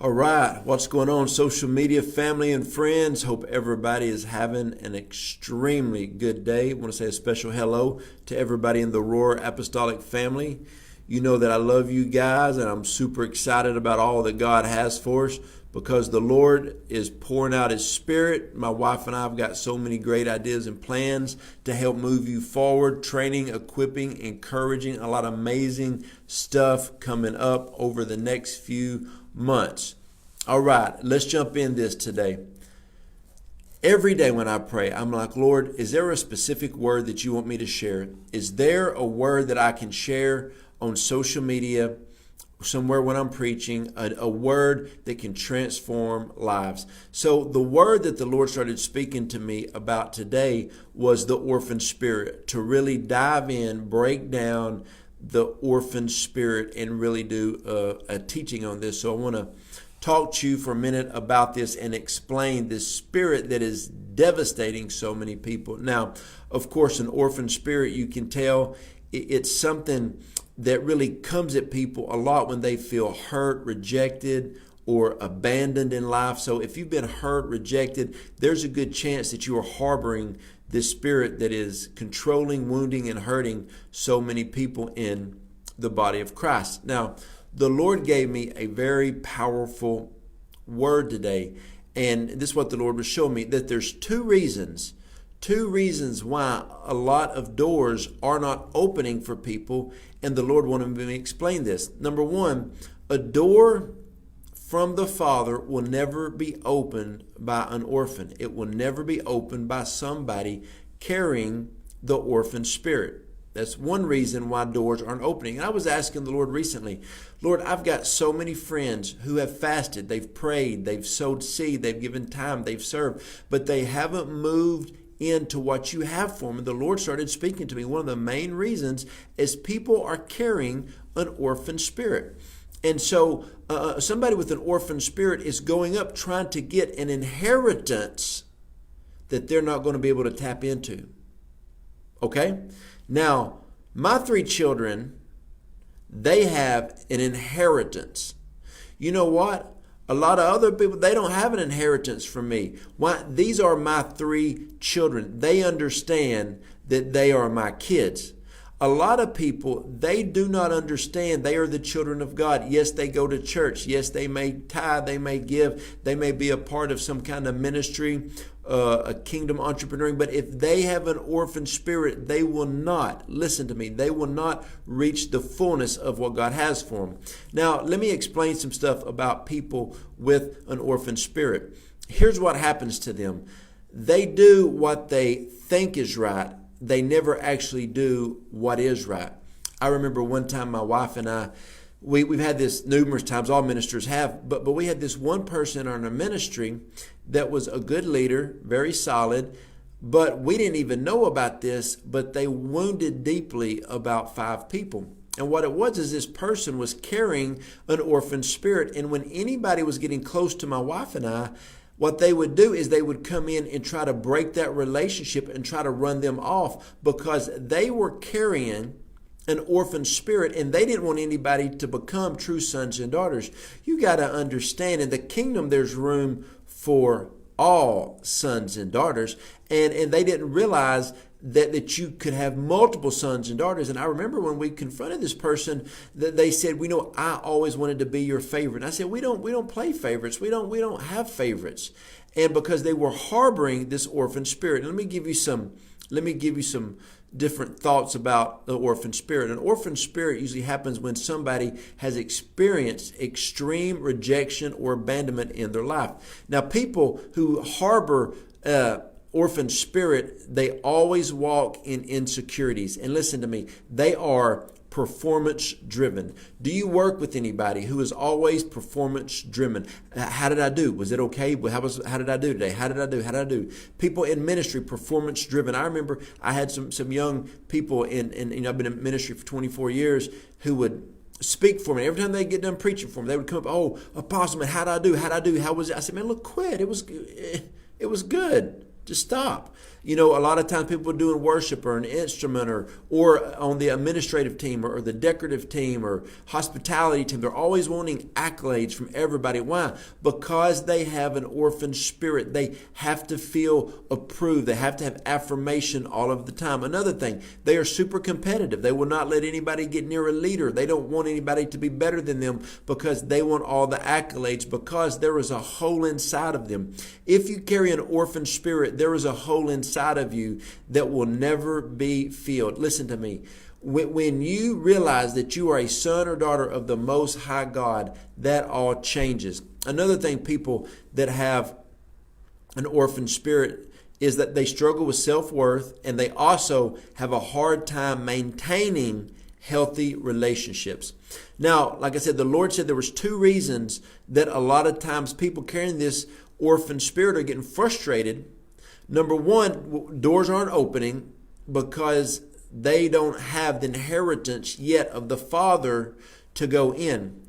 All right, what's going on, social media family and friends? Hope everybody is having an extremely good day. I want to say a special hello to everybody in the Roar Apostolic family. You know that I love you guys, and I'm super excited about all that God has for us because the Lord is pouring out His Spirit. My wife and I have got so many great ideas and plans to help move you forward, training, equipping, encouraging, a lot of amazing stuff coming up over the next few months. All right, let's jump in this today. Every day when I pray, I'm like, Lord, is there a specific word that you want me to share? Is there a word that I can share on social media, somewhere when I'm preaching, a word that can transform lives? So the word that the Lord started speaking to me about today was the orphan spirit, to really dive in, break down the orphan spirit and really do a teaching on this. So I want to talk to you for a minute about this and explain this spirit that is devastating so many people. Now, of course, an orphan spirit, you can tell it's something that really comes at people a lot when they feel hurt, rejected, or abandoned in life. So if you've been hurt, rejected, there's a good chance that you are harboring this spirit that is controlling, wounding, and hurting so many people in the body of Christ. Now, the Lord gave me a very powerful word today, and this is what the Lord was showing me, that there's two reasons why a lot of doors are not opening for people, and the Lord wanted me to explain this. Number one, a door from the Father will never be opened by an orphan. It will never be opened by somebody carrying the orphan spirit. That's one reason why doors aren't opening. And I was asking the Lord recently, Lord, I've got so many friends who have fasted, they've prayed, they've sowed seed, they've given time, they've served, but they haven't moved into what you have for them. And the Lord started speaking to me. One of the main reasons is people are carrying an orphan spirit. And so somebody with an orphan spirit is going up trying to get an inheritance that they're not going to be able to tap into. Okay? Now, my three children, they have an inheritance. You know what? A lot of other people, they don't have an inheritance from me. Why? These are my three children. They understand that they are my kids. A lot of people, they do not understand they are the children of God. Yes, they go to church. Yes, they may tithe, they may give, they may be a part of some kind of ministry, a kingdom entrepreneuring. But if they have an orphan spirit, they will not, listen to me, they will not reach the fullness of what God has for them. Now, let me explain some stuff about people with an orphan spirit. Here's what happens to them. They do what they think is right. They never actually do what is right. I remember one time my wife and I, we've had this numerous times, all ministers have, but we had this one person in our ministry that was a good leader, very solid, but we didn't even know about this, but they wounded deeply about 5 people. And what it was is this person was carrying an orphan spirit, and when anybody was getting close to my wife and I, what they would do is they would come in and try to break that relationship and try to run them off because they were carrying an orphan spirit and they didn't want anybody to become true sons and daughters. You got to understand, in the kingdom there's room for all sons and daughters, and they didn't realize that you could have multiple sons and daughters. And I remember when we confronted this person, that they said, "We know I always wanted to be your favorite." And I said, "We don't play favorites. We don't have favorites." And because they were harboring this orphan spirit. And let me give you some different thoughts about the orphan spirit. An orphan spirit usually happens when somebody has experienced extreme rejection or abandonment in their life. Now, people who harbor orphan spirit, they always walk in insecurities. And listen to me, they are performance driven. Do you work with anybody who is always performance driven? How did I do? Was it okay? How did I do today? How did I do? People in ministry, performance driven. I remember I had some young people in I've been in ministry for 24 years who would speak for me. Every time they get done preaching for me, they would come up, "Oh, Apostle, man, how'd I do? How was it?" I said, "Man, look, quit. It was good. Just stop. You know, a lot of times people are doing worship or an instrument or on the administrative team or the decorative team or hospitality team. They're always wanting accolades from everybody. Why? Because they have an orphan spirit. They have to feel approved. They have to have affirmation all of the time. Another thing, they are super competitive. They will not let anybody get near a leader. They don't want anybody to be better than them because they want all the accolades, because there is a hole inside of them. If you carry an orphan spirit, there is a hole inside of you that will never be filled. Listen to me. When you realize that you are a son or daughter of the Most High God, that all changes. Another thing, people that have an orphan spirit is that they struggle with self-worth, and they also have a hard time maintaining healthy relationships. Now, like I said, the Lord said there was 2 reasons that a lot of times people carrying this orphan spirit are getting frustrated. Number 1, doors aren't opening because they don't have the inheritance yet of the Father to go in.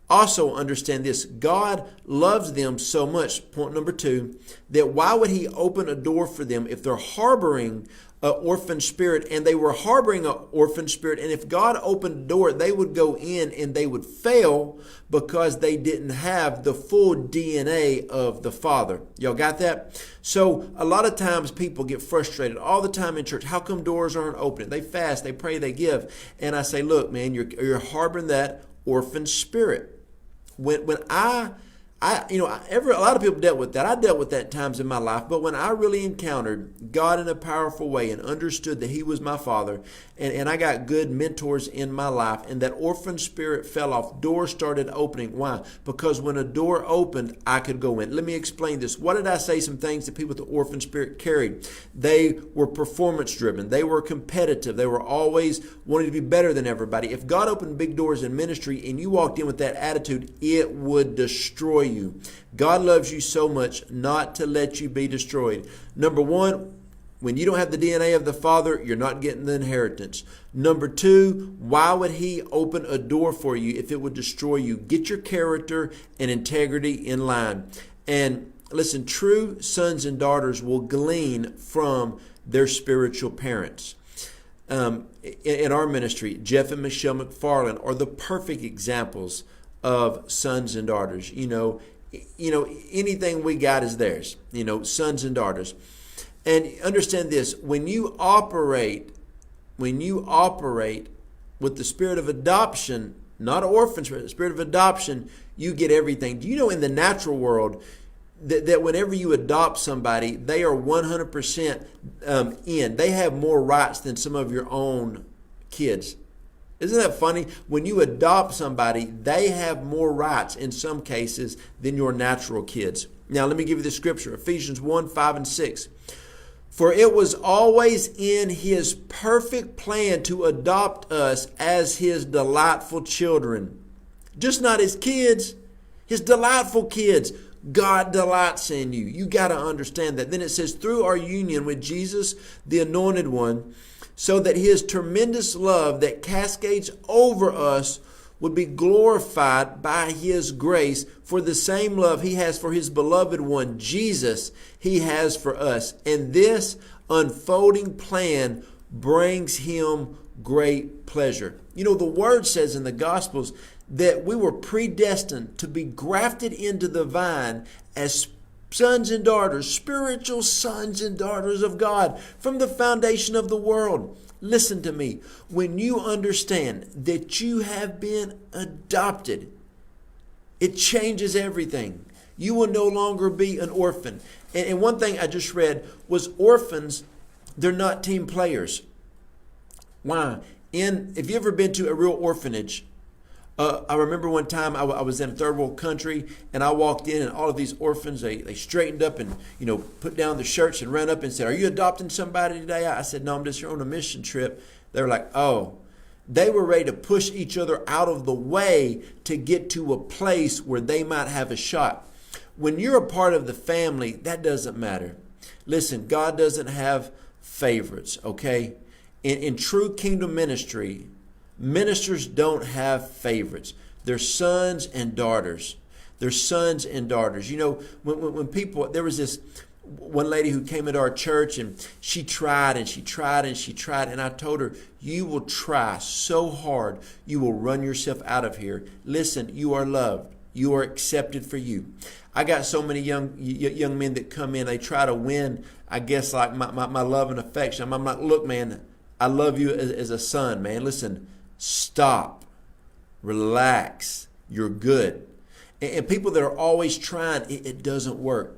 Also understand this, God loves them so much, point number 2, that why would He open a door for them if they're harboring an orphan spirit? And they were harboring an orphan spirit, and if God opened the door, they would go in and they would fail because they didn't have the full DNA of the Father. Y'all got that? So a lot of times people get frustrated all the time in church. How come doors aren't opening? They fast, they pray, they give. And I say, look, man, you're harboring that orphan spirit. When a lot of people dealt with that. I dealt with that at times in my life. But when I really encountered God in a powerful way and understood that He was my Father, and I got good mentors in my life, and that orphan spirit fell off, doors started opening. Why? Because when a door opened, I could go in. Let me explain this. What did I say? Some things that people with the orphan spirit carried. They were performance driven. They were competitive. They were always wanting to be better than everybody. If God opened big doors in ministry and you walked in with that attitude, it would destroy you. God loves you so much not to let you be destroyed. Number 1, when you don't have the DNA of the Father, you're not getting the inheritance. Number 2, why would He open a door for you if it would destroy you? Get your character and integrity in line. And listen, true sons and daughters will glean from their spiritual parents. In our ministry, Jeff and Michelle McFarland are the perfect examples of sons and daughters. You know, anything we got is theirs. Sons and daughters. And understand this: when you operate with the spirit of adoption, not orphan spirit, the spirit of adoption, you get everything. Do you know in the natural world that whenever you adopt somebody, they are 100% in. They have more rights than some of your own kids. Isn't that funny? When you adopt somebody, they have more rights in some cases than your natural kids. Now, let me give you the scripture. Ephesians 1, 5, and 6. For it was always in His perfect plan to adopt us as His delightful children. Just not His kids, His delightful kids. God delights in you. You got to understand that. Then it says, through our union with Jesus, the Anointed One, so that His tremendous love that cascades over us would be glorified by His grace, for the same love He has for His beloved one, Jesus, He has for us. And this unfolding plan brings Him great pleasure. The Word says in the Gospels that we were predestined to be grafted into the vine as sons and daughters, spiritual sons and daughters of God from the foundation of the world. Listen to me. When you understand that you have been adopted, it changes everything. You will no longer be an orphan. And one thing I just read was orphans, they're not team players. Why? If you ever been to a real orphanage, I remember one time I was in a third world country, and I walked in, and all of these orphans, they straightened up and put down their shirts and ran up and said, "Are you adopting somebody today?" I said, "No, I'm just here on a mission trip." They were like, "Oh." They were ready to push each other out of the way to get to a place where they might have a shot. When you're a part of the family, that doesn't matter. Listen, God doesn't have favorites, okay? In true kingdom ministry, ministers don't have favorites. They're sons and daughters. They're sons and daughters. When people, there was this, one lady who came into our church, and she tried and she tried and she tried, and I told her, you will try so hard, you will run yourself out of here. Listen, you are loved. You are accepted for you. I got so many young men that come in, they try to win, I guess, like my love and affection. I'm like, look, man, I love you as a son, man. Listen, stop, relax, you're good. And people that are always trying, it doesn't work.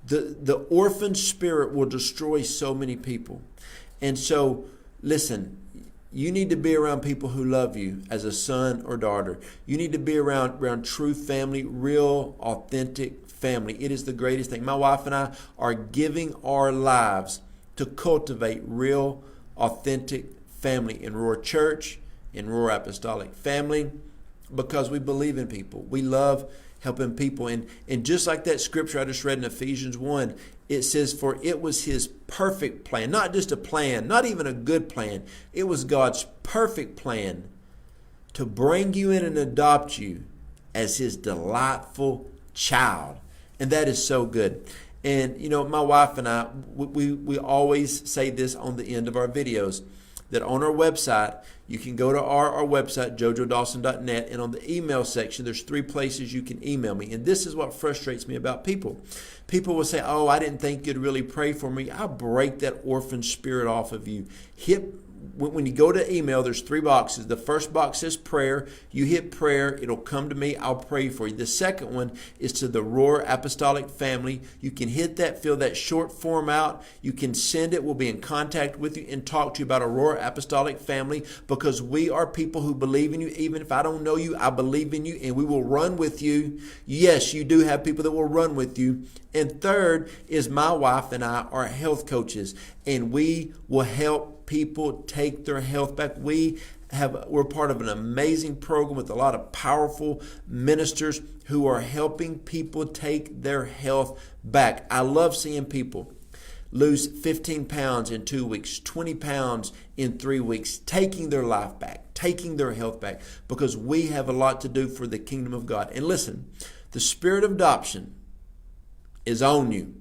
The orphan spirit will destroy so many people. And so, listen, you need to be around people who love you as a son or daughter. You need to be around true family, real, authentic family. It is the greatest thing. My wife and I are giving our lives to cultivate real, authentic family in Roar Church, in Roar Apostolic Family, because we believe in people. We love helping people. And just like that scripture I just read in Ephesians 1, it says, for it was his perfect plan, not just a plan, not even a good plan. It was God's perfect plan to bring you in and adopt you as his delightful child. And that is so good. And, you know, my wife and I, we always say this on the end of our videos, that on our website, you can go to our website, jojodawson.net, and on the email section, there's 3 places you can email me. And this is what frustrates me about people. People will say, oh, I didn't think you'd really pray for me. I break that orphan spirit off of you. When you go to email, there's 3 boxes. The first box says prayer. You hit prayer. It'll come to me. I'll pray for you. The second one is to the Roar Apostolic Family. You can hit that, fill that short form out. You can send it. We'll be in contact with you and talk to you about a Roar Apostolic Family, because we are people who believe in you. Even if I don't know you, I believe in you, and we will run with you. Yes, you do have people that will run with you. And third is my wife and I are health coaches, and we will help people take their health back. We're part of an amazing program with a lot of powerful ministers who are helping people take their health back. I love seeing people lose 15 pounds in 2 weeks, 20 pounds in 3 weeks, taking their life back, taking their health back, because we have a lot to do for the kingdom of God. And listen, the spirit of adoption is on you,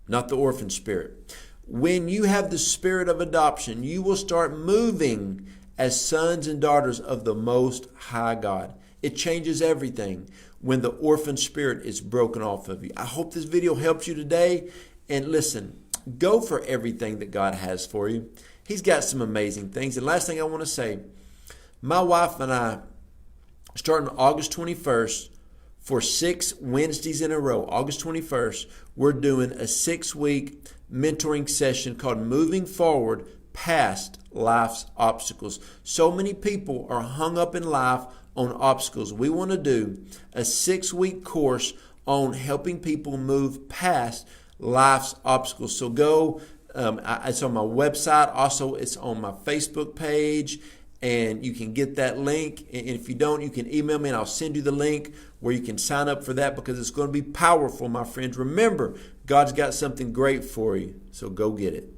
not the orphan spirit. When you have the spirit of adoption, you will start moving as sons and daughters of the Most High God. It changes everything when the orphan spirit is broken off of you. I hope this video helps you today. And listen, go for everything that God has for you. He's got some amazing things. And last thing I want to say, my wife and I, starting August 21st, for 6 Wednesdays in a row, August 21st, we're doing a 6-week mentoring session called Moving Forward Past Life's Obstacles. So many people are hung up in life on obstacles. We want to do a 6-week course on helping people move past life's obstacles. So go, it's on my website. Also, it's on my Facebook page. And you can get that link. And if you don't, you can email me and I'll send you the link where you can sign up for that, because it's going to be powerful, my friends. Remember, God's got something great for you. So go get it.